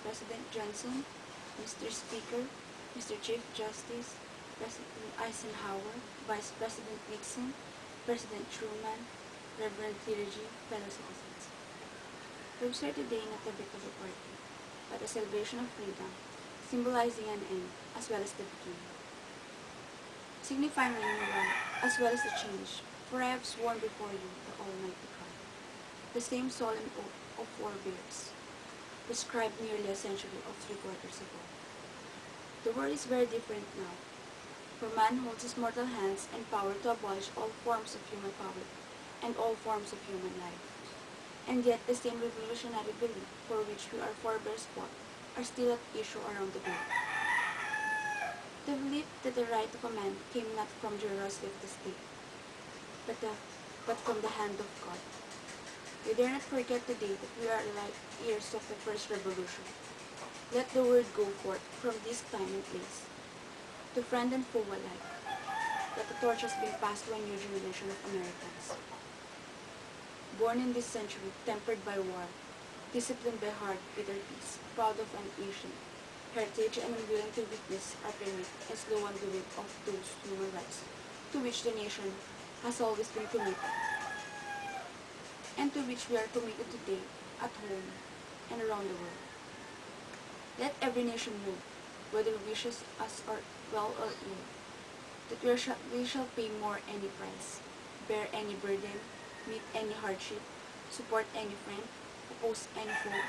President Johnson, Mr. Speaker, Mr. Chief Justice, President Eisenhower, Vice President Nixon, President Truman, Reverend Clergy, fellow citizens. We observe today not a victory party, but a celebration of freedom, symbolizing an end as well as the beginning, signifying renewal as well as the change. For I have sworn before you, the Almighty God, the same solemn oath of forebears, prescribed nearly a century of 3/4 ago. The world is very different now, for man holds his mortal hands and power to abolish all forms of human power and all forms of human life. And yet the same revolutionary belief for which our forebears fought are still at issue around the globe. The belief that the right to command came not from Jerusalem the state, but from the hand of God. We dare not forget today that we are like heirs of the first revolution. Let the word go forth from this time and place, to friend and foe alike, that the torch has been passed to a new generation of Americans. Born in this century, tempered by war, disciplined by hard, bitter peace, proud of an ancient heritage and unwilling to witness archaic and slow undoing of those human rights to which the nation has always been committed, and to which we are committed today at home and around the world. Let every nation know, whether it wishes us or well or ill, that we shall pay more any price, bear any burden, meet any hardship, support any friend, oppose any foe,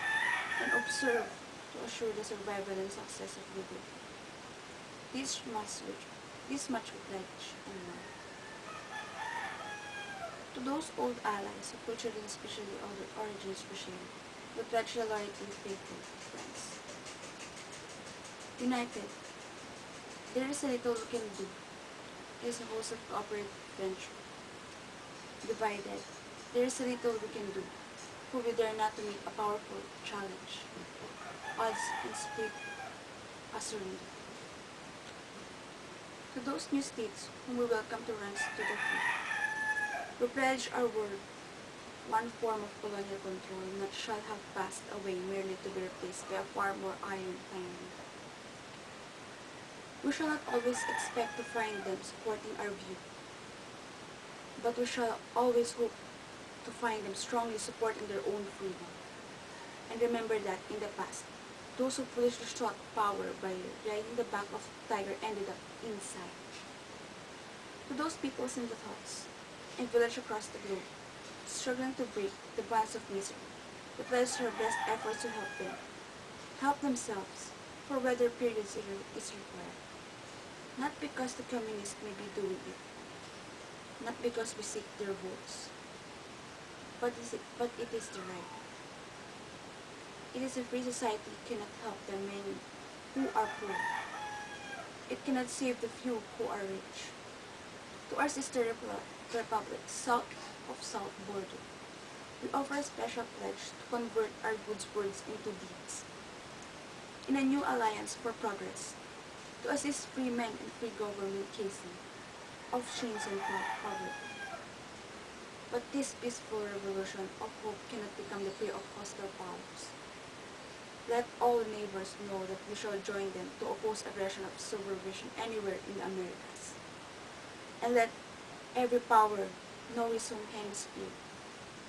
and observe to assure the survival and success of the good. This much we pledge and more. To those old allies, of culturally especially older origins for share, we pledge the loyalty and faithful friends. United, there is a little we can do. It is a wholesome cooperative venture. Divided, there is a little we can do, for we dare not to meet a powerful challenge. Odds and split a surrender. To those new states whom we welcome to ranks to the free, we pledge our word, one form of colonial control that shall have passed away merely to be replaced by a far more iron tyranny. We shall not always expect to find them supporting our view, but we shall always hope to find them strongly supporting their own freedom. And remember that in the past, those who foolishly sought power by riding the back of the tiger ended up inside. To those peoples in the thoughts and villages across the globe, struggling to break the bonds of misery, we pledge our best efforts to help themselves for weather periods is required. Not because the communists may be doing it, not because we seek their votes, but it is the right. It is a free society cannot help the many who are poor. It cannot save the few who are rich. To our sister republic, south of South border, we offer a special pledge to convert our good words into deeds. In a new alliance for progress, to assist free men in free government casing of chains and poverty. But this peaceful revolution of hope cannot become the prey of hostile powers. Let all neighbors know that we shall join them to oppose aggression of subversion anywhere in the Americas. And let every power know its own hemisphere,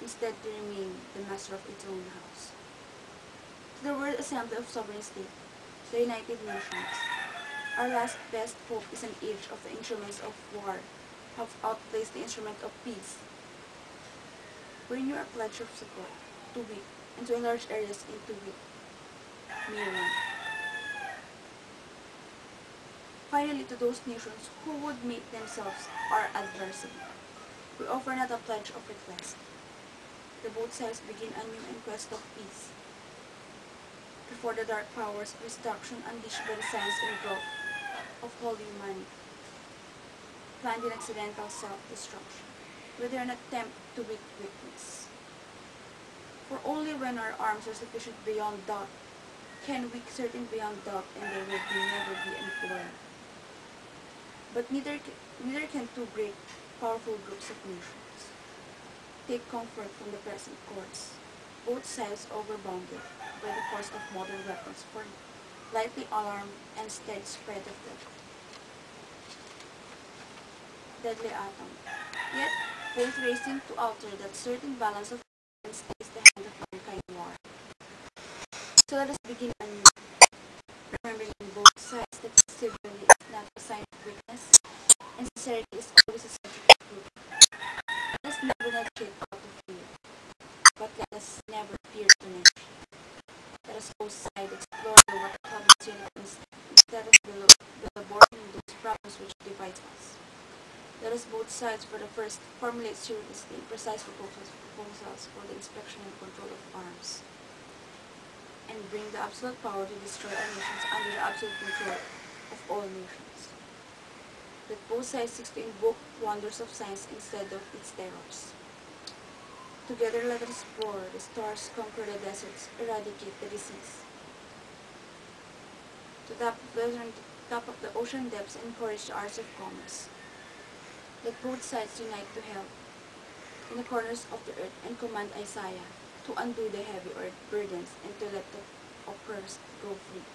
instead to remain the master of its own house. To the World Assembly of Sovereign States, the United Nations, our last best hope is an age of the instruments of war have outplaced the instrument of peace. We renew our pledge of support to weak and to enlarge areas into weak. Finally, to those nations who would make themselves our adversary, we offer not a pledge of request. The both sides begin anew in quest of peace. Before the dark powers of destruction unleashed by the science and growth of holy humanity, planned in accidental self-destruction, we dare not tempt to weakness. For only when our arms are sufficient beyond doubt can we certain beyond doubt and there will never be any quarrel. But neither can two great, powerful groups of nations take comfort from the present course, both sides overbounded by the force of modern weapons for lightly alarm and steady spread of the deadly atom, yet both racing to alter that certain balance of and stays the hand of mankind war. So let us begin anew, remembering on both sides that civility is not a sign of weakness, and sincerity is always a subject of truth. Let us never negotiate out of fear, but let us never fear to negotiate. Let us both sides explore the what common instead of the laboring those problems which divide us. Let us both sides for the first formulate seriously precise proposals for the inspection and control of arms, and bring the absolute power to destroy our nations under the absolute control of all nations. Let both sides seek to invoke wonders of science instead of its terrors. Together let us explore the stars, conquer the deserts, eradicate the disease. To top of the ocean depths, encourage the arts of commerce. Let both sides unite to help in the corners of the earth and command Isaiah to undo the heavy earth burdens and to let the oppressed go free.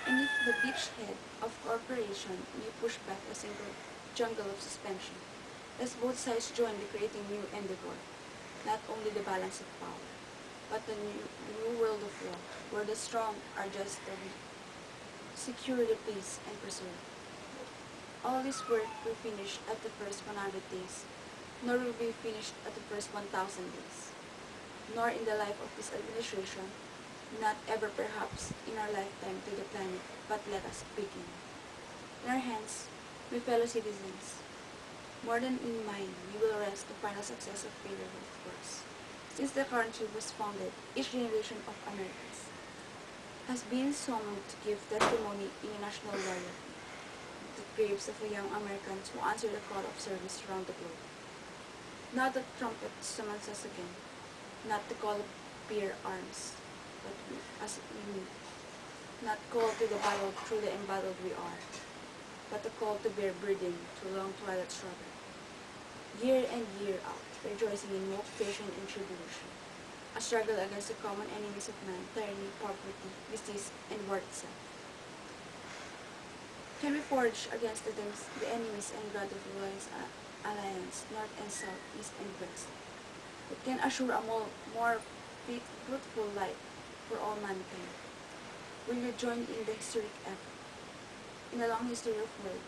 And if the beachhead of cooperation may push back a single jungle of suspension, let both sides join the creating new endeavor, not only the balance of power, but the new world of law, where the strong are just the weak, secure the peace and preserve. All this work will finish at the first 100 days, nor will be finished at the first 1,000 days, nor in the life of this administration, not ever perhaps in our lifetime to the planet, but let us begin. In our hands, my fellow citizens, more than in mine, we will rest the final success of failure of course. Since the country was founded, each generation of Americans has been summoned to give testimony in a national loyalty. The graves of the young Americans who answer the call of service around the globe. Not the trumpet summons us again, not the call of bear arms, but we, as we meet. Not call to the battle through the embattled we are, but the call to bear burden through long twilight struggle. Year in, year out, rejoicing in hope, patience, and tribulation. A struggle against the common enemies of man, tyranny, poverty, disease, and war itself. Can we forge against the enemies and God of the alliance, north and south, east and west? It can assure a more fruitful life for all mankind. Will you join in the historic effort? In the long history of the world,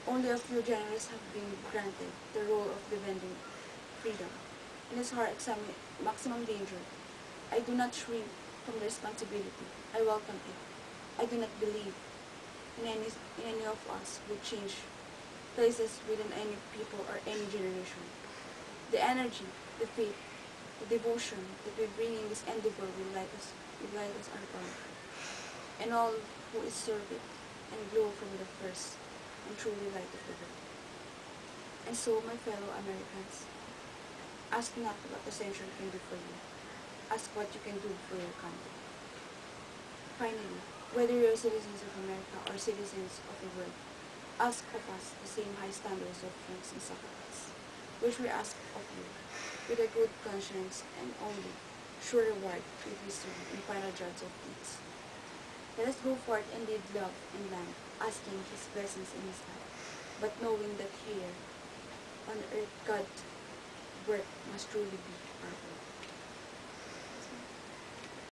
only a few generals have been granted the role of defending freedom. In this hard maximum danger, I do not shrink from the responsibility. I welcome it. I do not believe in any of us would change places within any people or any generation. The energy, the faith, the devotion that we bring in this endeavor will light us our path, and all who is serve it and glow from the first and truly light of the world. And so, my fellow Americans, ask not what the century can do for you. Ask what you can do for your country. Finally, whether you're citizens of America or citizens of the world, ask of us the same high standards of friends and sacrifice, which we ask of you, with a good conscience and only sure reward with wisdom and final judge of deeds. Let us go forth and lead love and land, asking His blessings in His life, but knowing that here on earth God's work must truly be our own.